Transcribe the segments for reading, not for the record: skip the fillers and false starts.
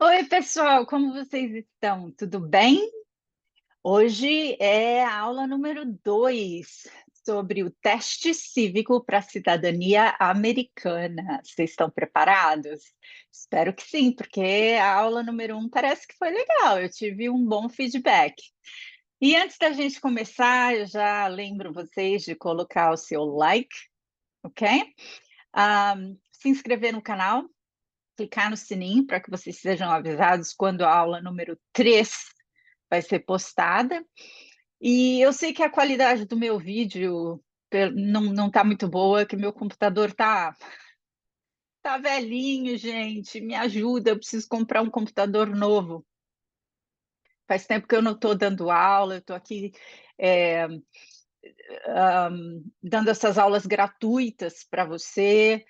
Oi, pessoal, como vocês estão? Tudo bem? Hoje é a aula número 2 sobre o teste cívico para a cidadania americana. Vocês estão preparados? Espero que sim, porque a aula número 1 parece que foi legal, eu tive um bom feedback. E antes da gente começar, eu já lembro vocês de colocar o seu like, ok? Se inscrever no canal, clicar no sininho para que vocês sejam avisados quando a aula número 3 vai ser postada. E eu sei que a qualidade do meu vídeo não está muito boa, que meu computador tá velhinho, gente. Me ajuda, eu preciso comprar um computador novo. Faz tempo que eu não estou dando aula, eu estou aqui é, dando essas aulas gratuitas para você,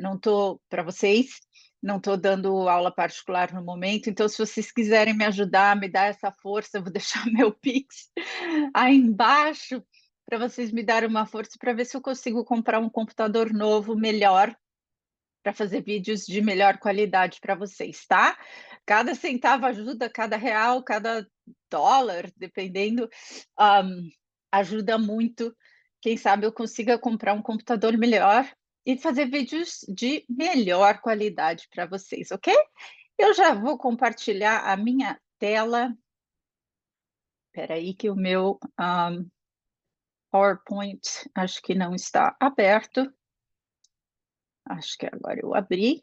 não estou para vocês, não estou dando aula particular no momento, então se vocês quiserem me ajudar, me dar essa força, eu vou deixar meu Pix aí embaixo para vocês me darem uma força para ver se eu consigo comprar um computador novo, melhor, para fazer vídeos de melhor qualidade para vocês, tá? Cada centavo ajuda, cada real, cada dólar, dependendo, ajuda muito. Quem sabe eu consiga comprar um computador melhor e fazer vídeos de melhor qualidade para vocês, ok? Eu já vou compartilhar a minha tela. Espera aí que o meu PowerPoint acho que não está aberto. Acho que agora eu abri.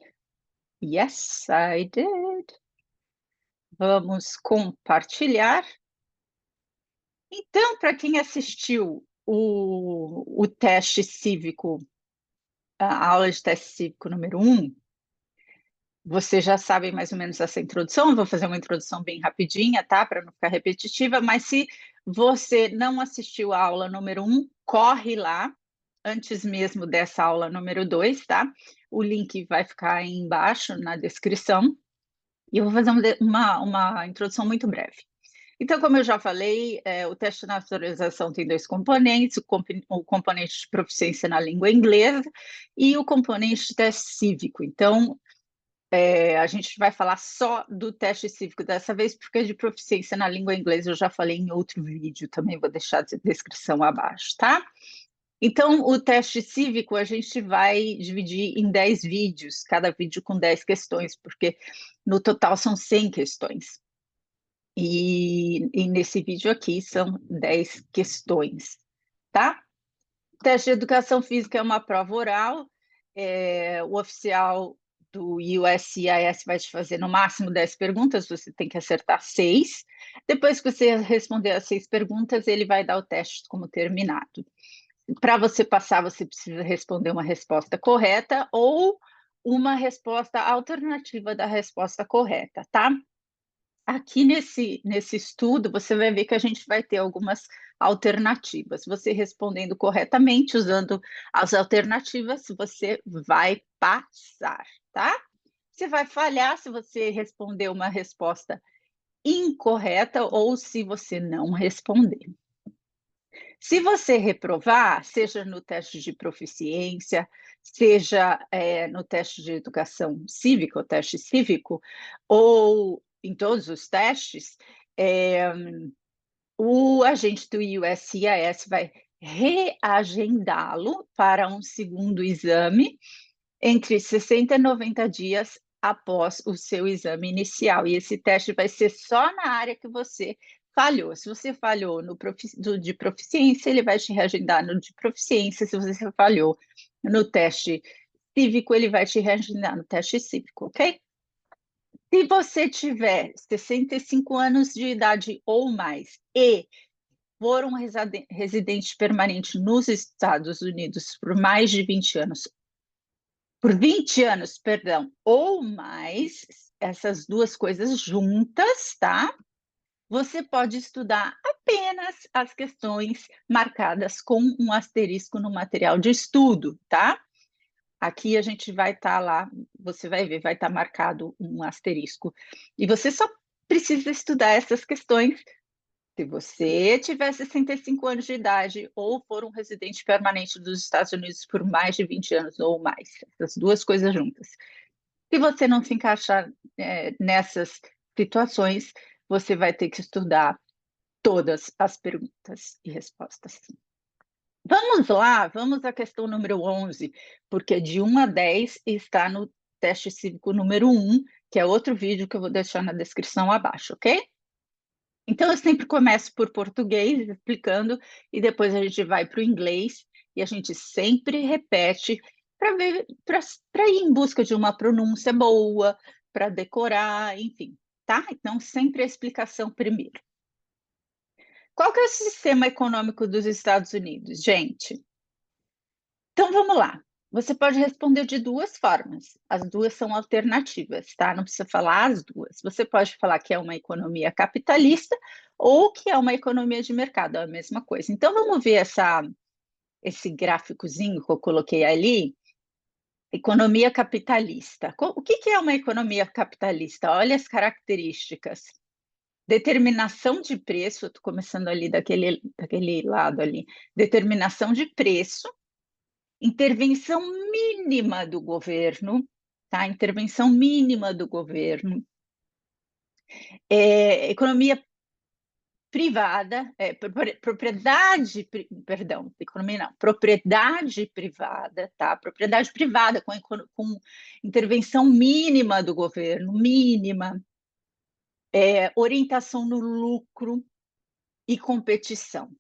Yes, I did. Vamos compartilhar. Então, para quem assistiu o teste cívico, a aula de teste cívico número 1, você já sabe mais ou menos essa introdução. Eu vou fazer uma introdução bem rapidinha, tá? Para não ficar repetitiva, mas se você não assistiu a aula número 1, corre lá, antes mesmo dessa aula número 2, tá? O link vai ficar aí embaixo na descrição. E eu vou fazer uma introdução muito breve. Então, como eu já falei, o teste de naturalização tem dois componentes: o componente de proficiência na língua inglesa e o componente de teste cívico. Então, a gente vai falar só do teste cívico dessa vez, porque de proficiência na língua inglesa eu já falei em outro vídeo, também vou deixar a descrição abaixo, tá? Então, o teste cívico a gente vai dividir em 10 vídeos, cada vídeo com 10 questões, porque no total são 100 questões. E nesse vídeo aqui são 10 questões, tá? O teste de educação física é uma prova oral, o oficial do USCIS vai te fazer no máximo 10 perguntas, você tem que acertar 6. Depois que você responder as 6 perguntas, ele vai dar o teste como terminado. Para você passar, você precisa responder uma resposta correta ou uma resposta alternativa da resposta correta, tá? Aqui nesse estudo, você vai ver que a gente vai ter algumas alternativas. Você respondendo corretamente, usando as alternativas, você vai passar, tá? Você vai falhar se você responder uma resposta incorreta ou se você não responder. Se você reprovar, seja no teste de proficiência, seja no teste de educação cívica, o teste cívico, ou em todos os testes, é, o agente do USCIS vai reagendá-lo para um segundo exame entre 60 e 90 dias após o seu exame inicial. E esse teste vai ser só na área que você falhou. Se você falhou de proficiência, ele vai te reagendar no de proficiência. Se você falhou no teste cívico, ele vai te reagendar no teste cívico, ok? Se você tiver 65 anos de idade ou mais e for um residente permanente nos Estados Unidos por mais de 20 anos, perdão, ou mais, essas duas coisas juntas, tá? Você pode estudar apenas as questões marcadas com um asterisco no material de estudo, tá? Aqui a gente vai estar lá, você vai ver, vai estar marcado um asterisco. E você só precisa estudar essas questões se você tiver 65 anos de idade ou for um residente permanente dos Estados Unidos por mais de 20 anos ou mais. Essas duas coisas juntas. Se você não se encaixar nessas situações, você vai ter que estudar todas as perguntas e respostas. Vamos lá, vamos à questão número 11, porque de 1 a 10 está no teste cívico número 1, que é outro vídeo que eu vou deixar na descrição abaixo, ok? Então, eu sempre começo por português, explicando, e depois a gente vai para o inglês, e a gente sempre repete para ir em busca de uma pronúncia boa, para decorar, enfim, tá? Então, sempre a explicação primeiro. Qual que é o sistema econômico dos Estados Unidos, gente? Então, vamos lá. Você pode responder de duas formas. As duas são alternativas, tá? Não precisa falar as duas. Você pode falar que é uma economia capitalista ou que é uma economia de mercado, é a mesma coisa. Então, vamos ver esse gráficozinho que eu coloquei ali. Economia capitalista. O que é uma economia capitalista? Olha as características. Determinação de preço, estou começando ali daquele lado ali. Determinação de preço, intervenção mínima do governo, tá? Intervenção mínima do governo, economia privada, propriedade, perdão, economia não, propriedade privada, tá? Propriedade privada com intervenção mínima do governo, mínima, orientação no lucro e competição.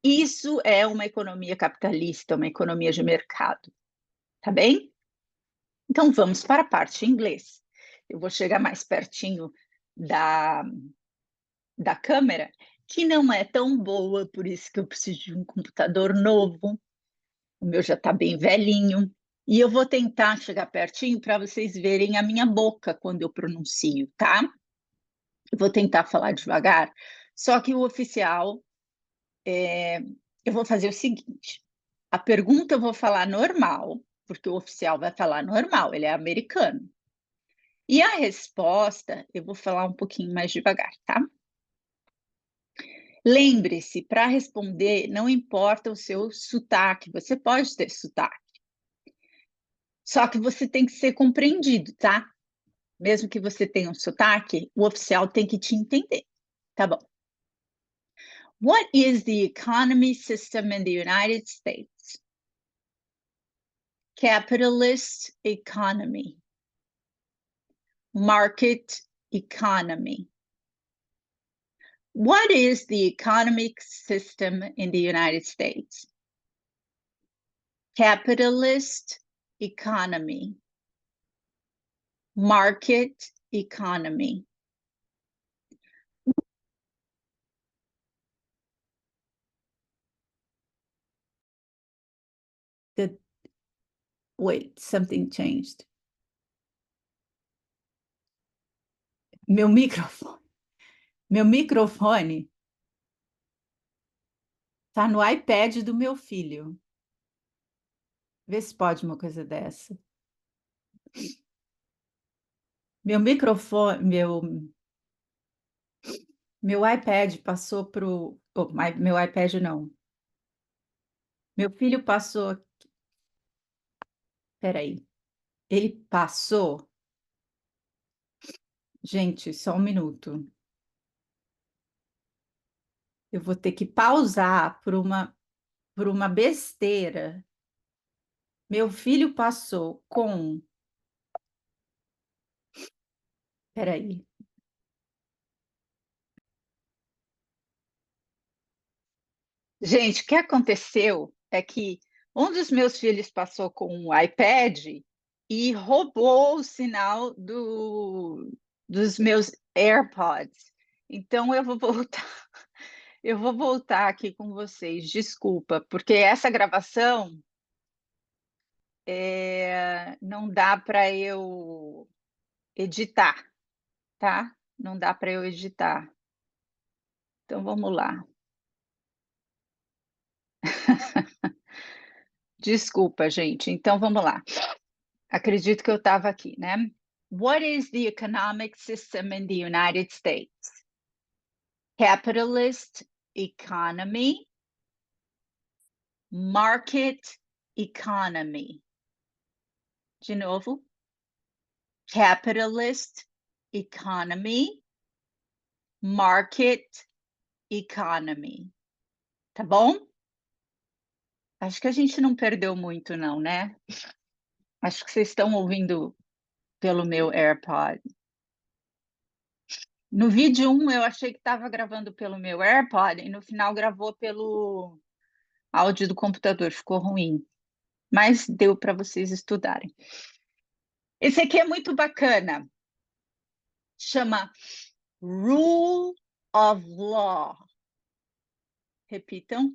Isso é uma economia capitalista, uma economia de mercado, tá bem? Então, vamos para a parte em inglês. Eu vou chegar mais pertinho da câmera, que não é tão boa, por isso que eu preciso de um computador novo. O meu já está bem velhinho. E eu vou tentar chegar pertinho para vocês verem a minha boca quando eu pronuncio, tá? Eu vou tentar falar devagar, só que o oficial, eu vou fazer o seguinte: a pergunta eu vou falar normal, porque o oficial vai falar normal, ele é americano. E a resposta, eu vou falar um pouquinho mais devagar, tá? Lembre-se, para responder, não importa o seu sotaque, você pode ter sotaque. Só que você tem que ser compreendido, tá? Mesmo que você tenha um sotaque, o oficial tem que te entender. Tá bom. What is the economy system in the United States? Capitalist economy. Market economy. What is the economic system in the United States? Capitalist economy. Market economy. Wait, something changed. Meu microfone tá no iPad do meu filho. Vê se pode uma coisa dessa. Meu microfone, meu iPad passou pro, meu iPad não. Meu filho passou, peraí, ele passou, gente, só um minuto. Eu vou ter que pausar por uma besteira. Meu filho passou com, peraí. Gente, o que aconteceu é que um dos meus filhos passou com um iPad e roubou o sinal dos meus AirPods. Então eu vou voltar, eu vou voltar aqui com vocês. Desculpa, porque essa gravação não dá para eu editar, tá? Não dá para eu editar. Então vamos lá. Desculpa, gente. Então vamos lá. Acredito que eu estava aqui, né? What is the economic system in the United States? Capitalist economy, market economy. De novo. capitalist economy, market economy. Tá bom? Acho que a gente não perdeu muito não, né? Acho que vocês estão ouvindo pelo meu AirPod. No vídeo 1, eu achei que estava gravando pelo meu AirPod e no final gravou pelo áudio do computador, ficou ruim. Mas deu para vocês estudarem. Esse aqui é muito bacana. Chama Rule of Law. Repitam.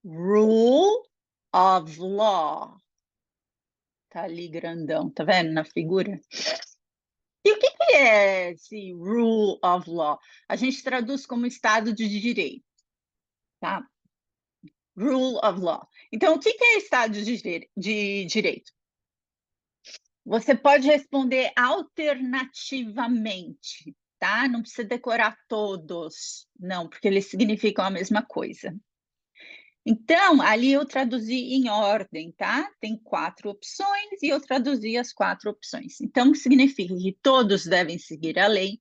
Rule of Law. Tá ali grandão, tá vendo na figura? E o que é esse Rule of Law? A gente traduz como Estado de Direito, tá? Rule of Law. Então, o que é Estado de Direito? Você pode responder alternativamente, tá? Não precisa decorar todos, não, porque eles significam a mesma coisa. Então, ali eu traduzi em ordem, tá? Tem 4 opções e eu traduzi as 4 opções. Então, significa que todos devem seguir a lei,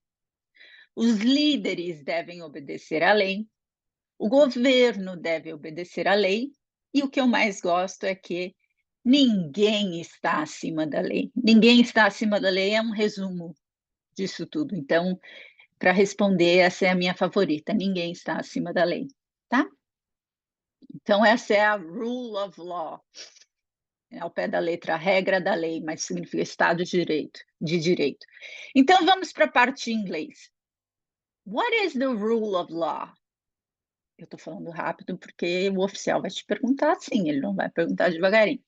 os líderes devem obedecer à lei, o governo deve obedecer à lei, e o que eu mais gosto é que ninguém está acima da lei. Ninguém está acima da lei é um resumo disso tudo. Então, para responder, essa é a minha favorita. Ninguém está acima da lei, tá? Então, essa é a rule of law. É ao pé da letra, a regra da lei, mas significa Estado de direito. Então, vamos para a parte em inglês. What is the rule of law? Eu estou falando rápido porque o oficial vai te perguntar assim, ele não vai perguntar devagarinho.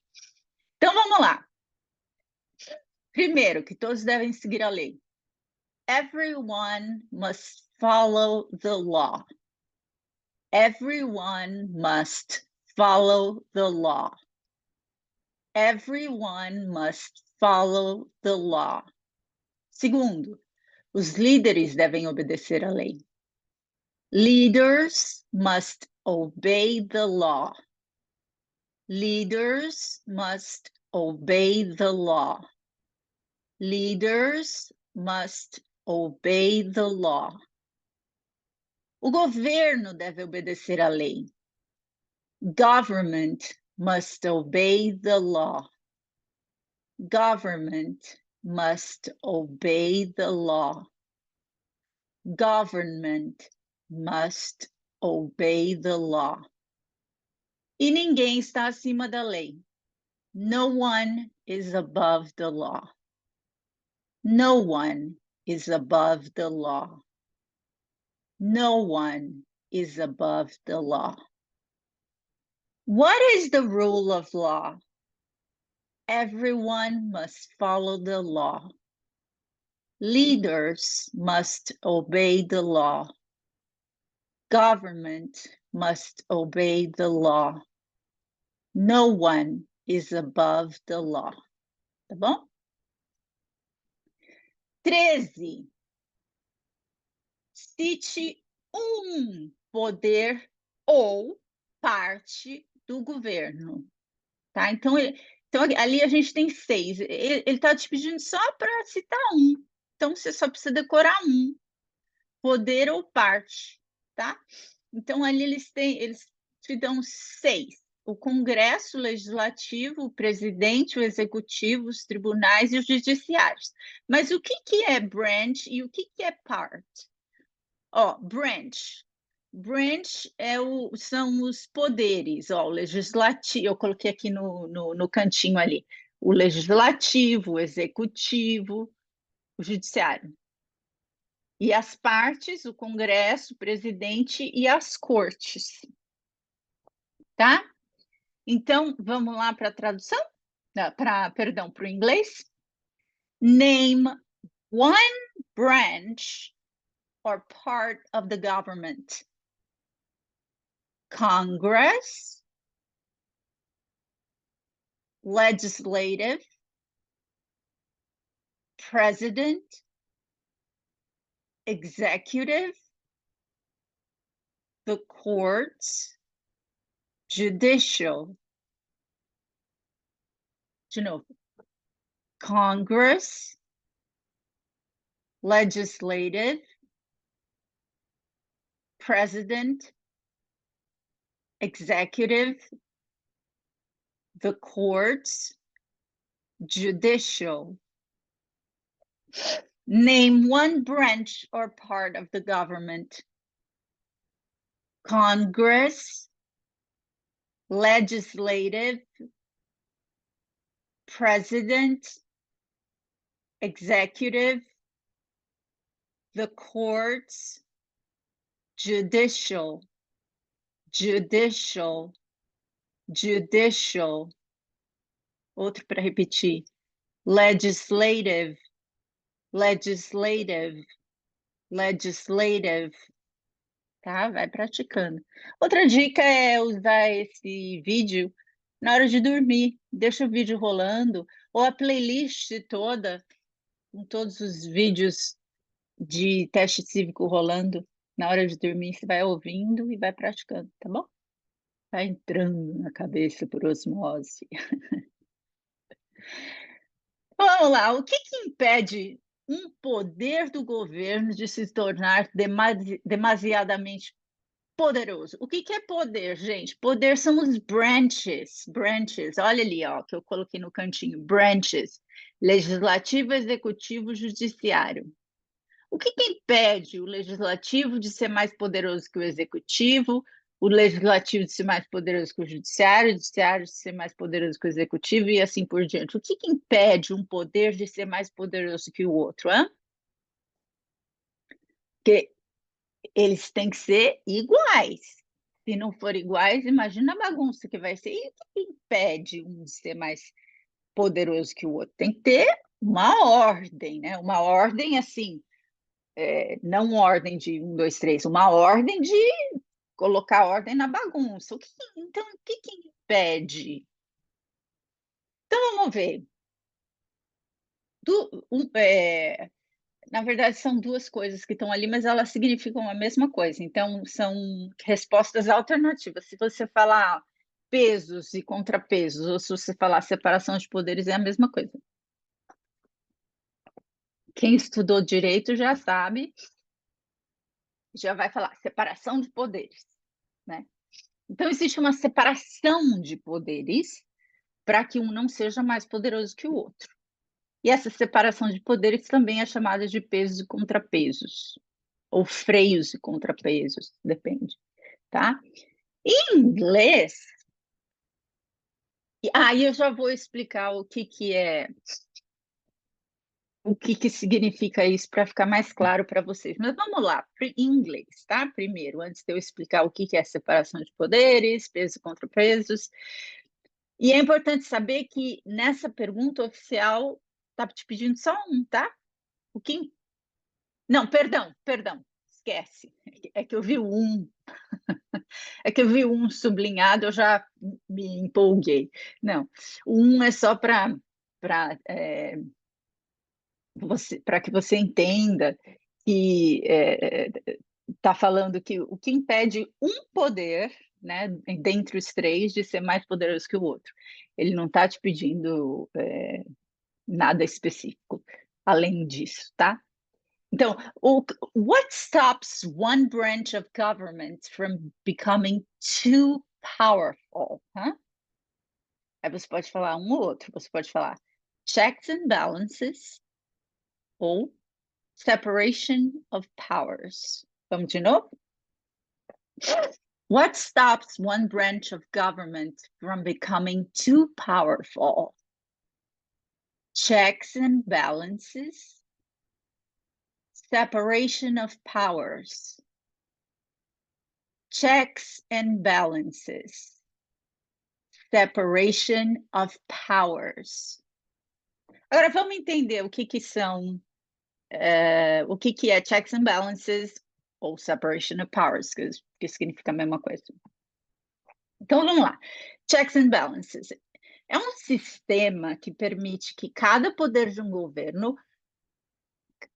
Então, vamos lá. Primeiro, que todos devem seguir a lei. Everyone must follow the law. Everyone must follow the law. Everyone must follow the law. Segundo, os líderes devem obedecer à lei. Leaders must obey the law. Leaders must obey the law. Leaders must obey the law. O governo deve obedecer à lei. Government must obey the law. Government must obey the law. Government must obey the law. E ninguém está acima da lei. No one is above the law. No one is above the law. No one is above the law. What is the rule of law? Everyone must follow the law. Leaders must obey the law. Government must obey the law. No one is above the law. Tá bom? 13. Cite poder ou parte do governo. Tá? Então, ali a gente tem 6. Ele está te pedindo só para citar um. Então, você só precisa decorar um. Poder ou parte, tá? Então, ali eles te dão 6. O Congresso, o Legislativo, o Presidente, o Executivo, os tribunais e os judiciários. Mas o que é branch e o que é part? Ó, branch. Branch são os poderes, ó, o legislativo, eu coloquei aqui no cantinho ali, o legislativo, o executivo, o judiciário. E as partes, o Congresso, o presidente e as cortes, tá? Então, vamos lá para a tradução? Perdão, para o inglês. Name one branch or part of the government. Congress, legislative, president, executive, the courts, judicial. De novo. Congress, legislative, president, executive, the courts, judicial. Name one branch or part of the government. Congress, legislative, president, executive, the courts, judicial, judicial, judicial. Outro para repetir. Legislative, legislative, legislative. Tá? Vai praticando. Outra dica é usar esse vídeo na hora de dormir. Deixa o vídeo rolando, ou a playlist toda, com todos os vídeos de teste cívico rolando. Na hora de dormir, você vai ouvindo e vai praticando, tá bom? Vai entrando na cabeça por osmose. Vamos lá, o que impede um poder do governo de se tornar demasiadamente poderoso? O que é poder, gente? Poder são os branches, branches. Olha ali, ó, que eu coloquei no cantinho, branches. Legislativo, executivo, judiciário. O que impede o legislativo de ser mais poderoso que o executivo, o legislativo de ser mais poderoso que o judiciário de ser mais poderoso que o executivo e assim por diante? O que impede um poder de ser mais poderoso que o outro? Hein? Porque eles têm que ser iguais. Se não for iguais, imagina a bagunça que vai ser. E o que impede um de ser mais poderoso que o outro? Tem que ter uma ordem, né? Uma ordem assim, não ordem de 1, 2, 3, uma ordem de colocar ordem na bagunça. Então, o que impede? Então, vamos ver. Na verdade, são duas coisas que estão ali, mas elas significam a mesma coisa. Então, são respostas alternativas. Se você falar pesos e contrapesos, ou se você falar separação de poderes, é a mesma coisa. Quem estudou direito já sabe, já vai falar separação de poderes, né? Então, existe uma separação de poderes para que um não seja mais poderoso que o outro. E essa separação de poderes também é chamada de pesos e contrapesos, ou freios e contrapesos, depende, tá? Em inglês, aí eu já vou explicar o que é, o que significa isso para ficar mais claro para vocês. Mas vamos lá, em inglês, tá? Primeiro, antes de eu explicar o que é separação de poderes, pesos e contrapesos. E é importante saber que nessa pergunta oficial está te pedindo só um, tá? O que... Não, perdão, esquece. É que eu vi um. É que eu vi um sublinhado, eu já me empolguei. Não, o um é só para que você entenda que está falando que o que impede um poder, né, dentre os três, de ser mais poderoso que o outro. Ele não está te pedindo nada específico além disso, tá? Então, what stops one branch of government from becoming too powerful? Huh? Aí você pode falar um ou outro. Você pode falar checks and balances ou separation of powers. Vamos de novo? What stops one branch of government from becoming too powerful? Checks and balances, separation of powers. Checks and balances, separation of powers. Agora vamos entender o que são, o que é checks and balances ou separation of powers, que significa a mesma coisa. Então vamos lá. Checks and balances é um sistema que permite que cada poder de um governo,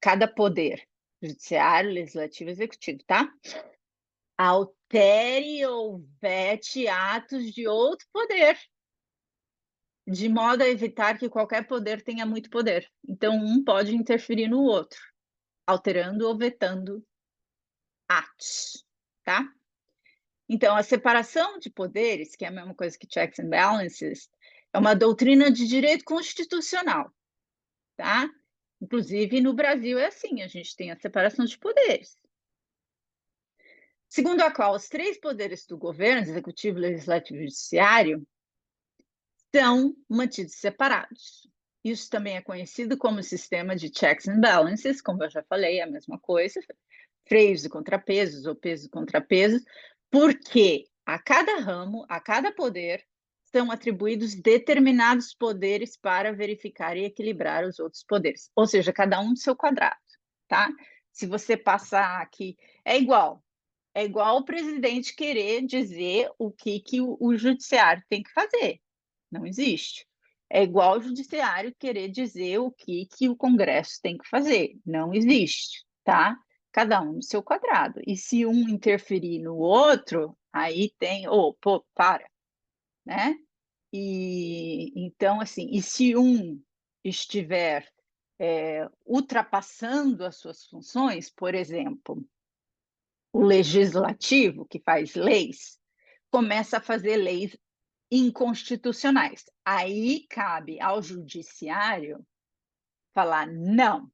cada poder, judiciário, legislativo, executivo, tá? Altere ou vete atos de outro poder, de modo a evitar que qualquer poder tenha muito poder. Então, um pode interferir no outro. alterando ou vetando atos, tá? Então, a separação de poderes, que é a mesma coisa que checks and balances, é uma doutrina de direito constitucional, tá? Inclusive, no Brasil é assim, a gente tem a separação de poderes. Segundo a qual os três poderes do governo, executivo, legislativo e judiciário, são mantidos separados. Isso também é conhecido como sistema de checks and balances, como eu já falei, é a mesma coisa, freios e contrapesos, ou pesos e contrapesos, porque a cada ramo, a cada poder, são atribuídos determinados poderes para verificar e equilibrar os outros poderes, ou seja, cada um do seu quadrado, tá? Se você passar aqui, é igual o presidente querer dizer o que o judiciário tem que fazer. Não existe. É igual o judiciário querer dizer o que o Congresso tem que fazer. Não existe, tá? Cada um no seu quadrado. E se um interferir no outro, aí tem, pô, para, né? E então, assim, e se um estiver ultrapassando as suas funções, por exemplo, o legislativo, que faz leis, começa a fazer leis inconstitucionais. Aí cabe ao judiciário falar: não,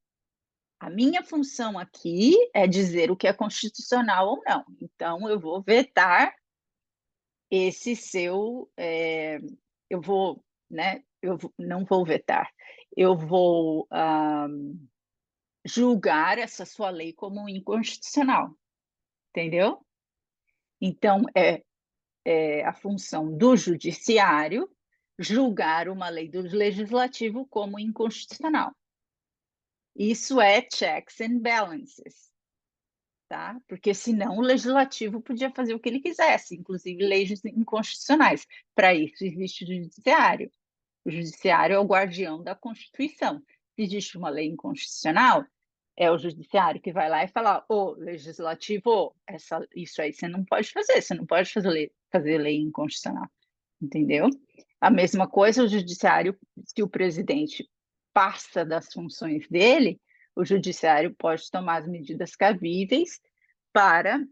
a minha função aqui é dizer o que é constitucional ou não. Então, eu vou vetar esse seu. Eu vou, né? Não vou vetar, eu vou julgar essa sua lei como inconstitucional, entendeu? Então, é a função do judiciário julgar uma lei do legislativo como inconstitucional. Isso é checks and balances, tá? Porque senão o legislativo podia fazer o que ele quisesse, inclusive leis inconstitucionais. Para isso existe o judiciário. O judiciário é o guardião da Constituição. Se existe uma lei inconstitucional, é o judiciário que vai lá e fala: ô, legislativo, isso aí você não pode fazer, você não pode fazer lei inconstitucional, entendeu? A mesma coisa, o judiciário, se o presidente passa das funções dele, o judiciário pode tomar as medidas cabíveis para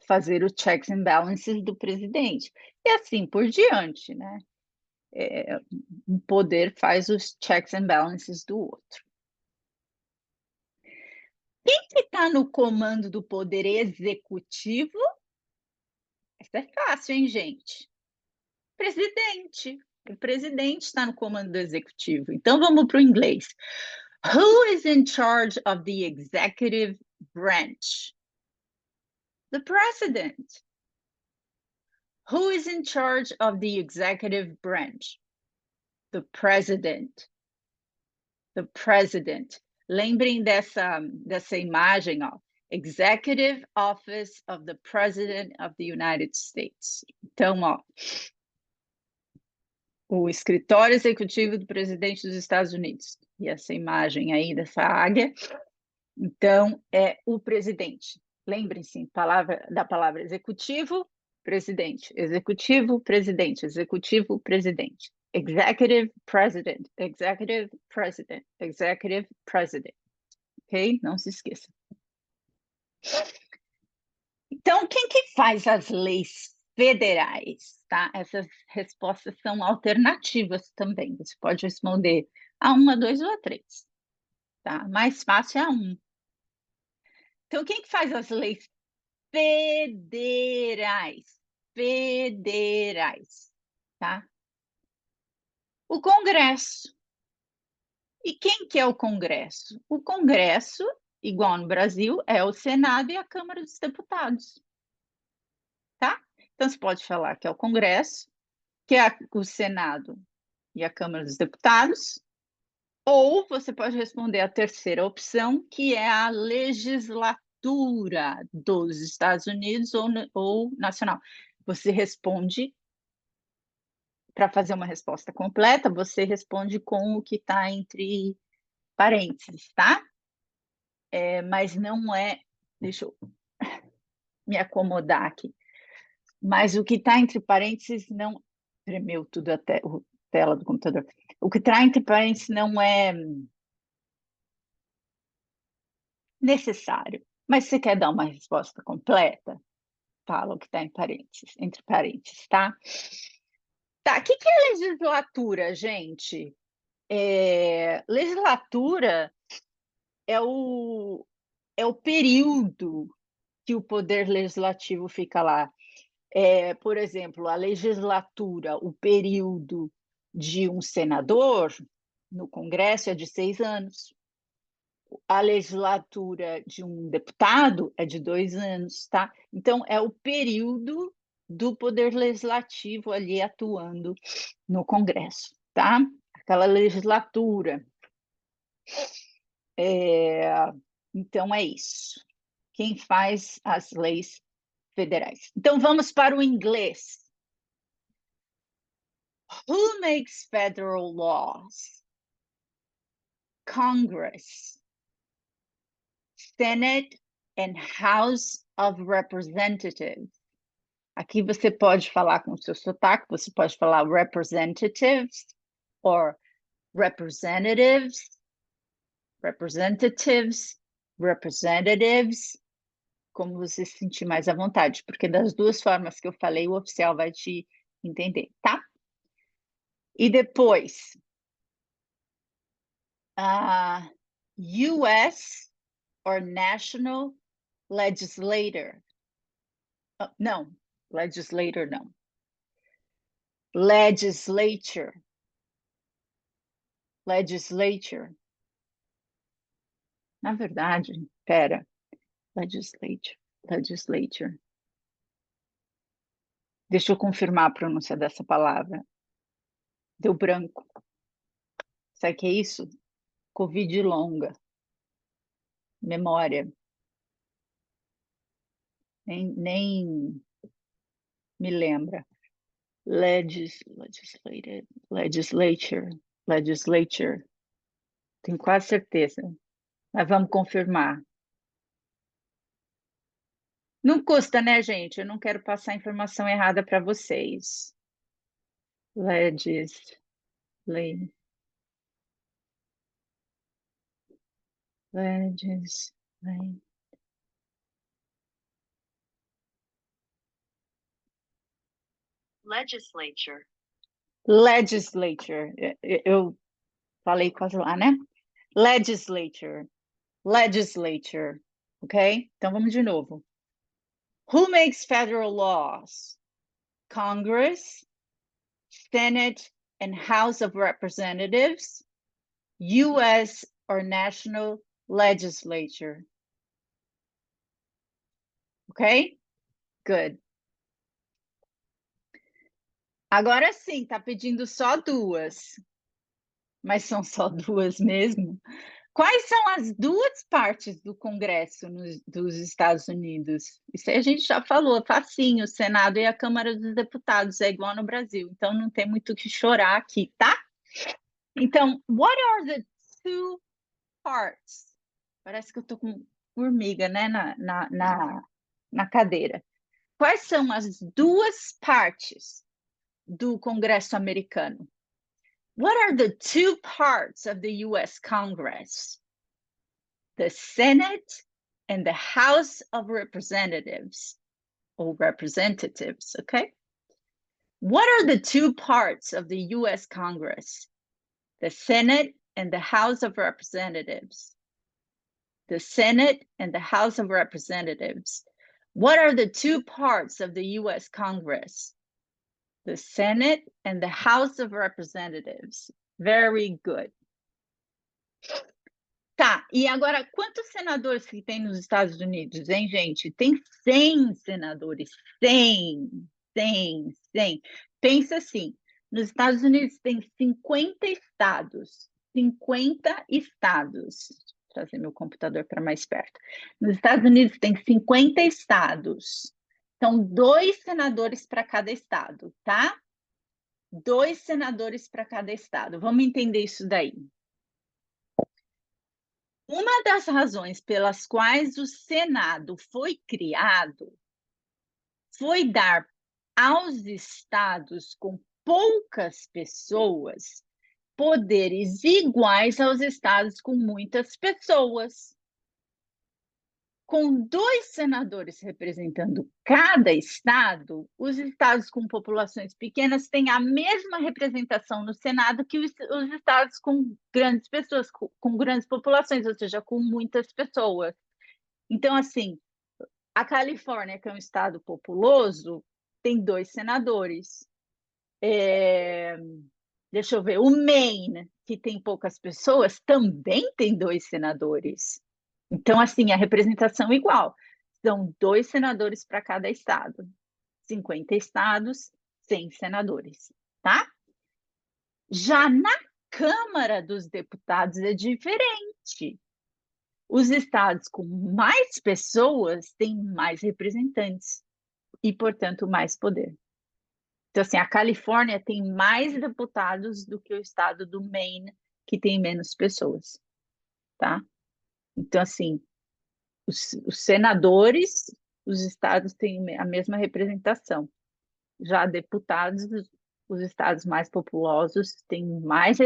fazer os checks and balances do presidente. E assim por diante, né? Um poder faz os checks and balances do outro. Quem que está no comando do poder executivo? Isso é fácil, hein, gente? Presidente. O presidente está no comando do executivo. Então, vamos para o inglês. Who is in charge of the executive branch? The president. Who is in charge of the executive branch? The president. The president. Lembrem dessa imagem, ó. Executive Office of the President of the United States. Então, ó, o escritório executivo do presidente dos Estados Unidos. E essa imagem aí dessa águia, então, é o presidente. Lembrem-se da palavra executivo, presidente. Executivo, presidente. Executivo, presidente. Executive President. Executive President. Executive President. Ok? Não se esqueça. Então, quem que faz as leis federais, tá? Essas respostas são alternativas também. Você pode responder a 1, a 2 ou a 3, tá? Mais fácil é a 1. Então, quem que faz as leis federais? Federais, tá? O Congresso. E quem que é o Congresso? O Congresso, igual no Brasil, é o Senado e a Câmara dos Deputados, tá? Então, você pode falar que é o Congresso, que é o Senado e a Câmara dos Deputados, ou você pode responder a terceira opção, que é a legislatura dos Estados Unidos ou nacional. Você responde, para fazer uma resposta completa, você responde com o que está entre parênteses, tá? Mas não é. Deixa eu me acomodar aqui. Mas o que está entre parênteses não. Tremeu tudo a tela do computador. O que está entre parênteses não é necessário. Mas você quer dar uma resposta completa? Fala o que está em parênteses, entre parênteses, tá? Tá, o que é legislatura, gente? Legislatura é o período que o poder legislativo fica lá. Por exemplo, a legislatura, o período de um senador no Congresso é de 6 anos. A legislatura de um deputado é de 2 anos, tá? Então, é o período do poder legislativo ali atuando no Congresso, tá? Aquela legislatura. Então, é isso. Quem faz as leis federais. Então, vamos para o inglês. Who makes federal laws? Congress, Senate and House of Representatives. Aqui você pode falar com o seu sotaque, você pode falar representatives or representatives, como você se sentir mais à vontade, porque das duas formas que eu falei, o oficial vai te entender, tá? E depois, US or national legislator. Não, legislator não. Legislature. Na verdade, espera. Legislature. Deixa eu confirmar a pronúncia dessa palavra. Deu branco. Sabe o que é isso? Covid longa. Memória. Nem me lembra. Legislature. Tenho quase certeza. Mas vamos confirmar. Não custa, né, gente? Eu não quero passar informação errada para vocês. Legislature. Legislature. Eu falei quase lá, né? Legislature. Ok? Então vamos de novo. Who makes federal laws? Congress, Senate, and House of Representatives, U.S. or national legislature. Ok? Good. Agora sim, tá pedindo só 2. Mas são só 2 mesmo? Quais são as 2 partes do Congresso dos Estados Unidos? Isso aí a gente já falou, facinho, o Senado e a Câmara dos Deputados, é igual no Brasil, então não tem muito o que chorar aqui, tá? Então, what are the 2 parts? Parece que eu tô com formiga, né, na cadeira. Quais são as 2 partes do Congresso americano? What are the 2 parts of the U.S. Congress? The Senate and the House of Representatives, or representatives, okay? What are the 2 parts of the U.S. Congress? The Senate and the House of Representatives. The Senate and the House of Representatives. What are the 2 parts of the U.S. Congress? The Senate and the House of Representatives. Very good. Tá, e agora, quantos senadores que tem nos Estados Unidos, hein, gente? Tem 100 senadores, 100. Pensa assim, nos Estados Unidos tem 50 estados, 50 estados. Vou trazer meu computador para mais perto. Nos Estados Unidos tem 50 estados. São 2 senadores para cada estado, tá? 2 senadores para cada estado. Vamos entender isso daí. Uma das razões pelas quais o Senado foi criado foi dar aos estados com poucas pessoas poderes iguais aos estados com muitas pessoas. com 2 senadores representando cada estado, os estados com populações pequenas têm a mesma representação no Senado que os estados com grandes pessoas, com grandes populações, ou seja, com muitas pessoas. Então, assim, a Califórnia, que é um estado populoso, tem 2 senadores. Deixa eu ver, o Maine, que tem poucas pessoas, também tem 2 senadores. Então, assim, a representação é igual. São 2 senadores para cada estado. 50 estados, 100 senadores, tá? Já na Câmara dos Deputados é diferente. Os estados com mais pessoas têm mais representantes e, portanto, mais poder. Então, assim, a Califórnia tem mais deputados do que o estado do Maine, que tem menos pessoas, tá? Então, assim, os senadores, os estados têm a mesma representação. Já deputados, os estados mais populosos têm mais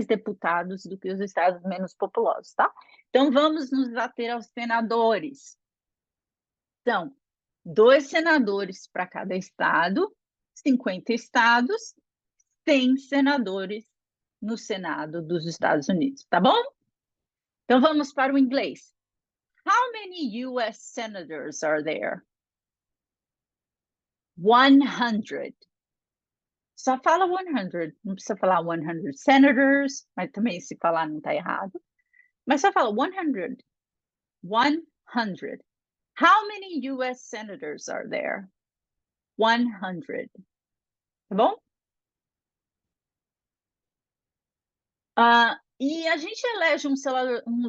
deputados do que os estados menos populosos, tá? Então, vamos nos ater aos senadores. São 2 senadores para cada estado, 50 estados, 100 senadores no Senado dos Estados Unidos, tá bom? Então, vamos para o inglês. How many U.S. senators are there? 100. Só fala 100, não precisa falar 100 senators, mas também se falar não está errado. Mas só fala 100. 100. How many U.S. senators are there? 100. Tá bom? E a gente elege um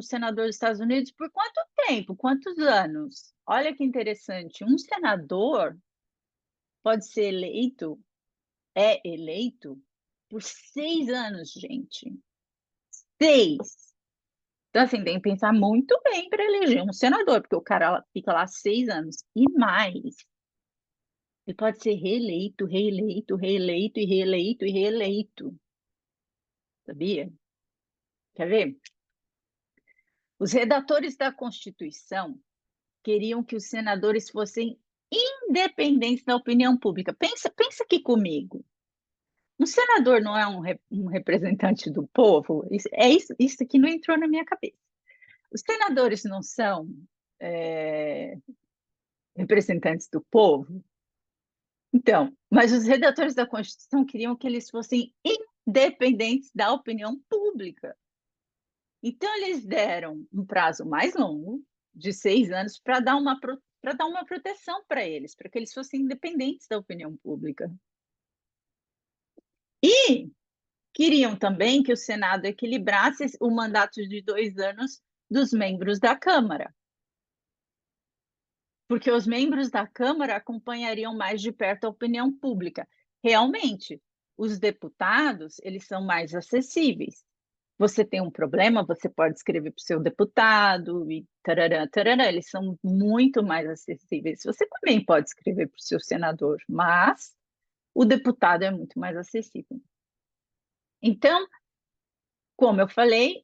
senador dos Estados Unidos por quanto tempo? Quantos anos? Olha que interessante. Um senador pode ser eleito, por 6 anos, gente. 6. Então, assim, tem que pensar muito bem para eleger um senador, porque o cara fica lá 6 anos. E mais, ele pode ser reeleito, reeleito, reeleito e reeleito e reeleito. Sabia? Quer ver? Os redatores da Constituição queriam que os senadores fossem independentes da opinião pública. Pensa aqui comigo. Um senador não é um representante do povo? Isso aqui não entrou na minha cabeça. Os senadores não são representantes do povo? Então, mas os redatores da Constituição queriam que eles fossem independentes da opinião pública. Então, eles deram um prazo mais longo, de 6 anos, para dar uma proteção para eles, para que eles fossem independentes da opinião pública. E queriam também que o Senado equilibrasse o mandato de 2 anos dos membros da Câmara, porque os membros da Câmara acompanhariam mais de perto a opinião pública. Realmente, os deputados, eles são mais acessíveis. Você tem um problema, você pode escrever para o seu deputado e tarará, tarará, eles são muito mais acessíveis. Você também pode escrever para o seu senador, mas o deputado é muito mais acessível. Então, como eu falei,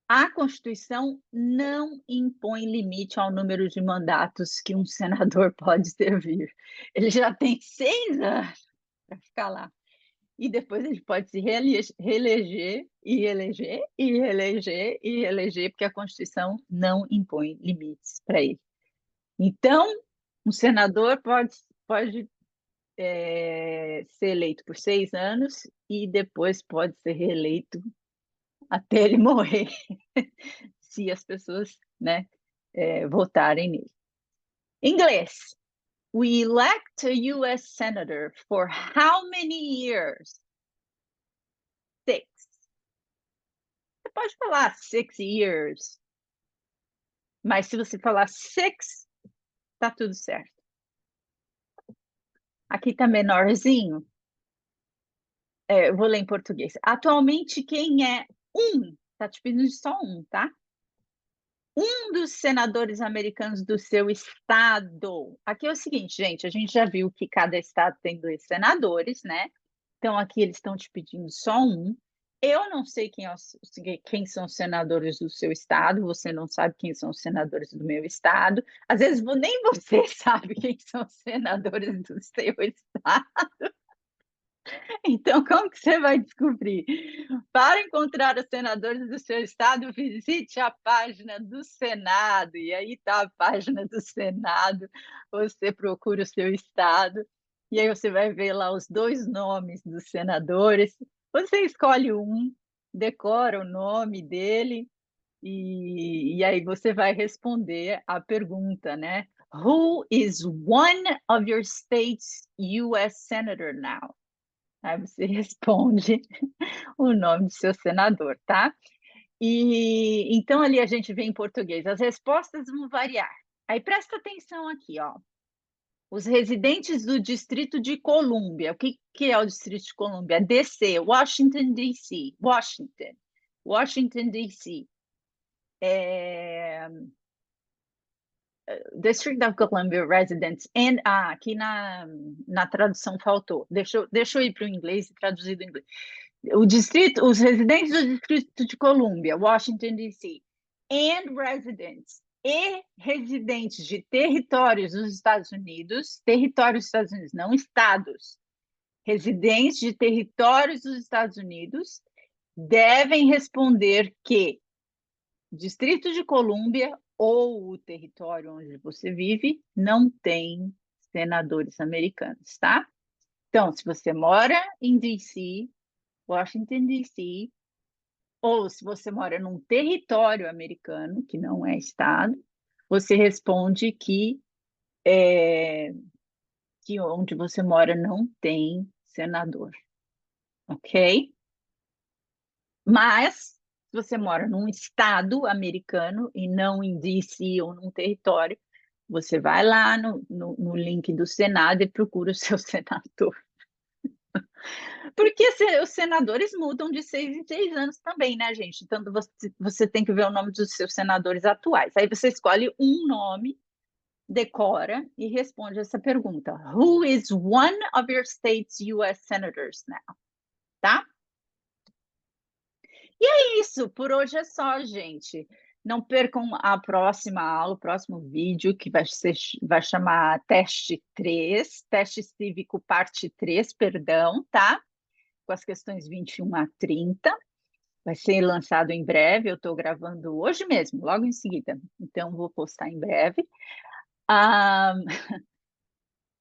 a Constituição não impõe limite ao número de mandatos que um senador pode servir. Ele já tem 6 anos para ficar lá. E depois ele pode se reeleger, e reeleger, e reeleger, e reeleger, porque a Constituição não impõe limites para ele. Então, um senador pode ser eleito por 6 anos e depois pode ser reeleito até ele morrer, se as pessoas, né, votarem nele. Inglês. We elect a U.S. senator for how many years? 6. Você pode falar 6 years, mas se você falar 6, tá tudo certo. Aqui tá menorzinho. Eu vou ler em português. Atualmente, quem é tá te pedindo só tá? Um dos senadores americanos do seu estado. Aqui é o seguinte, gente, a gente já viu que cada estado tem 2 senadores, né? Então, aqui eles estão te pedindo só Eu não sei quem são os senadores do seu estado, você não sabe quem são os senadores do meu estado. Às vezes nem você sabe quem são os senadores do seu estado. Então, como que você vai descobrir? Para encontrar os senadores do seu estado, visite a página do Senado, e aí está a página do Senado, você procura o seu estado, e aí você vai ver lá os 2 nomes dos senadores, você escolhe um, decora o nome dele, e aí você vai responder a pergunta, né? Who is one of your state's US Senator now? Aí você responde o nome do seu senador, tá? E então ali a gente vê em português, as respostas vão variar. Aí presta atenção aqui, ó. Os residentes do Distrito de Colômbia. O que é o Distrito de Colômbia? DC, Washington, D.C. Washington, D.C. District of Columbia Residents and aqui na tradução faltou. Deixa eu ir para o inglês e traduzir do inglês. Os residentes do Distrito de Colômbia, Washington, D.C., and residents e residentes de territórios dos Estados Unidos, não estados, residentes de territórios dos Estados Unidos, devem responder que Distrito de Colômbia ou o território onde você vive não tem senadores americanos, tá? Então, se você mora em D.C., Washington, D.C., ou se você mora num território americano, que não é estado, você responde que onde você mora não tem senador, ok? Mas, se você mora num estado americano e não em D.C. ou num território, você vai lá no link do Senado e procura o seu senador. Porque os senadores mudam de 6 em 6 anos também, né, gente? Então, você tem que ver o nome dos seus senadores atuais. Aí você escolhe um nome, decora e responde essa pergunta. Who is one of your state's US senators now? Tá? E é isso, por hoje é só, gente. Não percam a próxima aula, o próximo vídeo, que vai chamar Teste 3, Teste Cívico Parte 3, perdão, tá? Com as questões 21 a 30. Vai ser lançado em breve, eu estou gravando hoje mesmo, logo em seguida. Então, vou postar em breve.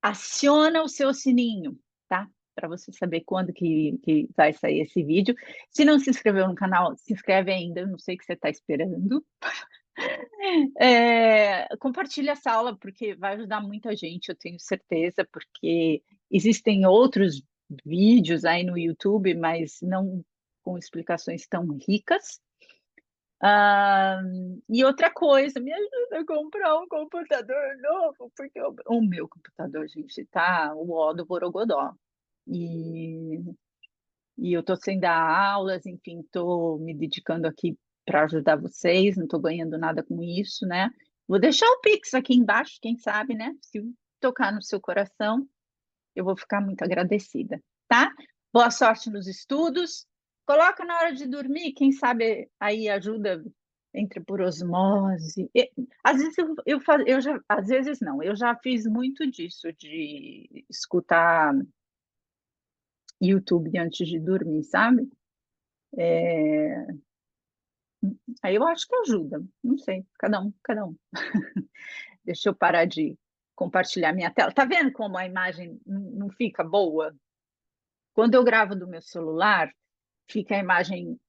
Aciona o seu sininho, tá? Para você saber quando que vai sair esse vídeo. Se não se inscreveu no canal, se inscreve ainda, eu não sei o que você está esperando. Compartilha essa aula, porque vai ajudar muita gente, eu tenho certeza, porque existem outros vídeos aí no YouTube, mas não com explicações tão ricas. E outra coisa, me ajuda a comprar um computador novo, porque o meu computador, gente, tá o ó do Borogodó. E, e eu tô sem dar aulas, enfim, tô me dedicando aqui para ajudar vocês, não tô ganhando nada com isso, né? Vou deixar o Pix aqui embaixo, quem sabe, né? Se tocar no seu coração, eu vou ficar muito agradecida, tá? Boa sorte nos estudos. Coloca na hora de dormir, quem sabe aí ajuda, entra por osmose. Às vezes eu já, às vezes não, eu já fiz muito disso, de escutar YouTube antes de dormir, sabe? Aí eu acho que ajuda, não sei, cada um, cada um. Deixa eu parar de compartilhar minha tela. Tá vendo como a imagem não fica boa? Quando eu gravo do meu celular, fica a imagem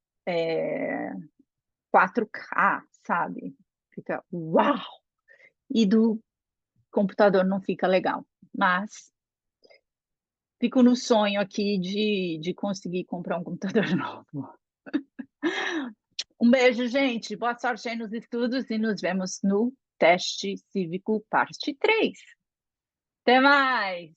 4K, sabe? Fica uau! E do computador não fica legal. Mas fico no sonho aqui de conseguir comprar um computador novo. Um beijo, gente. Boa sorte aí nos estudos e nos vemos no teste cívico parte 3. Até mais!